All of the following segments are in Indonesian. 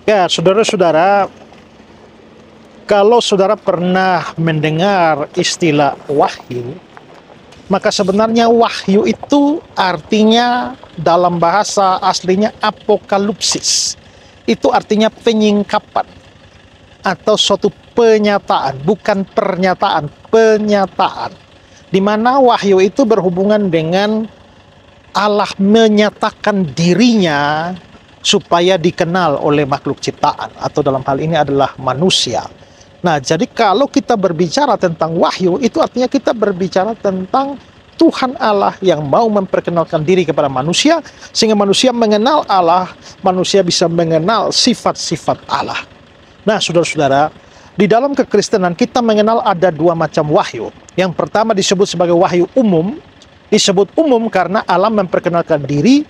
Ya, saudara-saudara, kalau saudara pernah mendengar istilah wahyu, maka sebenarnya wahyu itu artinya dalam bahasa aslinya apokalipsis. Itu artinya penyingkapan atau suatu penyataan, bukan pernyataan, penyataan. Di mana wahyu itu berhubungan dengan Allah menyatakan dirinya supaya dikenal oleh makhluk ciptaan, atau dalam hal ini adalah manusia. Nah, jadi kalau kita berbicara tentang wahyu, itu artinya kita berbicara tentang Tuhan Allah yang mau memperkenalkan diri kepada manusia, sehingga manusia mengenal Allah, manusia bisa mengenal sifat-sifat Allah. Nah, saudara-saudara, di dalam kekristenan kita mengenal ada dua macam wahyu. Yang pertama disebut sebagai wahyu umum. Disebut umum karena Allah memperkenalkan diri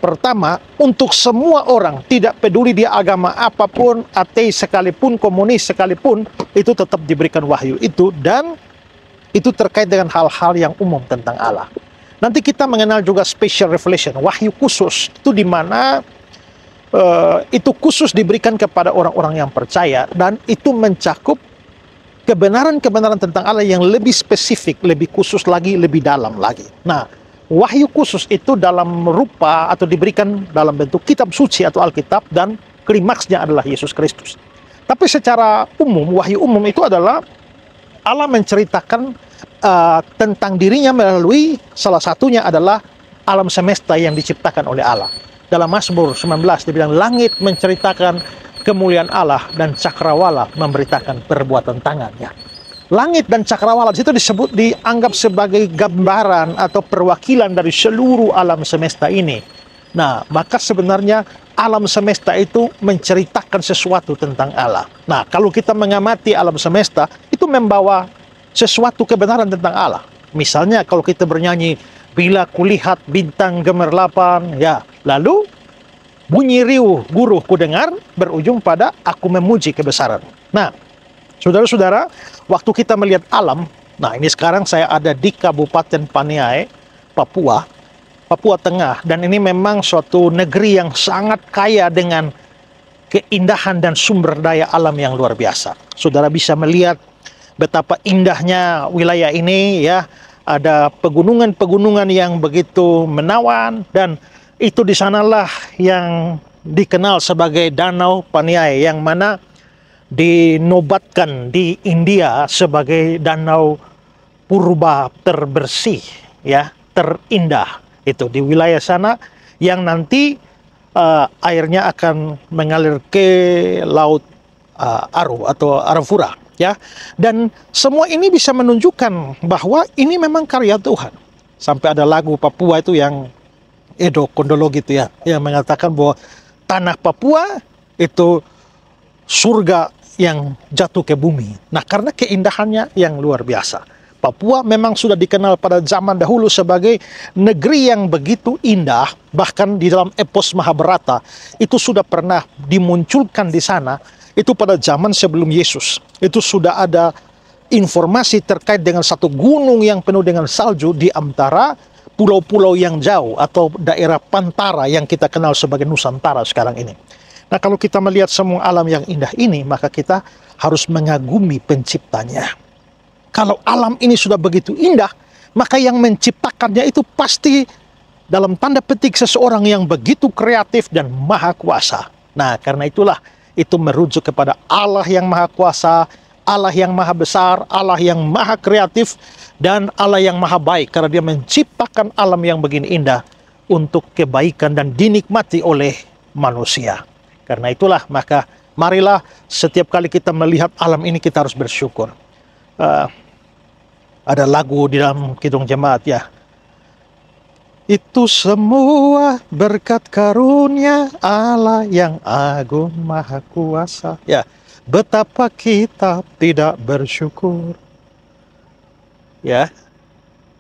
pertama untuk semua orang, tidak peduli dia agama apapun, ateis sekalipun, komunis sekalipun, itu tetap diberikan wahyu itu, dan itu terkait dengan hal-hal yang umum tentang Allah. Nanti kita mengenal juga special revelation, wahyu khusus, itu di mana itu khusus diberikan kepada orang-orang yang percaya, dan itu mencakup kebenaran-kebenaran tentang Allah yang lebih spesifik, lebih khusus lagi, lebih dalam lagi. Nah, wahyu khusus itu dalam rupa atau diberikan dalam bentuk kitab suci atau Alkitab, dan klimaksnya adalah Yesus Kristus. Tapi secara umum, wahyu umum itu adalah Allah menceritakan tentang dirinya melalui salah satunya adalah alam semesta yang diciptakan oleh Allah. Dalam Mazmur 19 dibilang langit menceritakan kemuliaan Allah dan cakrawala memberitakan perbuatan tangannya. Langit dan cakrawala itu dianggap sebagai gambaran atau perwakilan dari seluruh alam semesta ini. Nah, maka sebenarnya alam semesta itu menceritakan sesuatu tentang Allah. Nah, kalau kita mengamati alam semesta, itu membawa sesuatu kebenaran tentang Allah. Misalnya kalau kita bernyanyi, bila kulihat bintang gemerlapan, ya, lalu bunyi riuh guruh kudengar, berujung pada aku memuji kebesaran. Nah, saudara-saudara, waktu kita melihat alam, nah ini sekarang saya ada di Kabupaten Paniai, Papua Tengah, dan ini memang suatu negeri yang sangat kaya dengan keindahan dan sumber daya alam yang luar biasa. Saudara bisa melihat betapa indahnya wilayah ini, ya, ada pegunungan-pegunungan yang begitu menawan, dan itu di sanalah yang dikenal sebagai Danau Paniai, yang mana dinobatkan di India sebagai danau purba terbersih, ya, terindah itu di wilayah sana, yang nanti airnya akan mengalir ke laut Aru atau Arafura, ya. Dan semua ini bisa menunjukkan bahwa ini memang karya Tuhan. Sampai ada lagu Papua itu yang Edo Kondolo gitu, ya, yang mengatakan bahwa tanah Papua itu surga yang jatuh ke bumi. Nah, karena keindahannya yang luar biasa. Papua memang sudah dikenal pada zaman dahulu sebagai negeri yang begitu indah, bahkan di dalam epos Mahabharata itu sudah pernah dimunculkan di sana, itu pada zaman sebelum Yesus. Itu sudah ada informasi terkait dengan satu gunung yang penuh dengan salju di antara pulau-pulau yang jauh atau daerah Pantara yang kita kenal sebagai Nusantara sekarang ini. Nah, kalau kita melihat semua alam yang indah ini, maka kita harus mengagumi penciptanya. Kalau alam ini sudah begitu indah, maka yang menciptakannya itu pasti dalam tanda petik seseorang yang begitu kreatif dan maha kuasa. Nah, karena itulah itu merujuk kepada Allah yang maha kuasa, Allah yang maha besar, Allah yang maha kreatif, dan Allah yang maha baik, karena dia menciptakan alam yang begini indah untuk kebaikan dan dinikmati oleh manusia. Karena itulah, maka marilah setiap kali kita melihat alam ini kita harus bersyukur. Ada lagu di dalam Kidung Jemaat, ya. Itu semua berkat karunia Allah yang agung maha kuasa. Ya, betapa kita tidak bersyukur. Ya,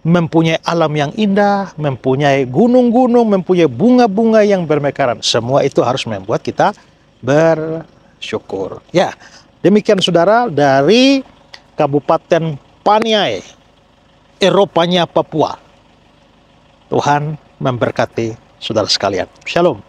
mempunyai alam yang indah, mempunyai gunung-gunung, mempunyai bunga-bunga yang bermekaran. Semua itu harus membuat kita bersyukur. Ya, demikian saudara dari Kabupaten Paniai, Eropanya Papua. Tuhan memberkati saudara sekalian. Shalom.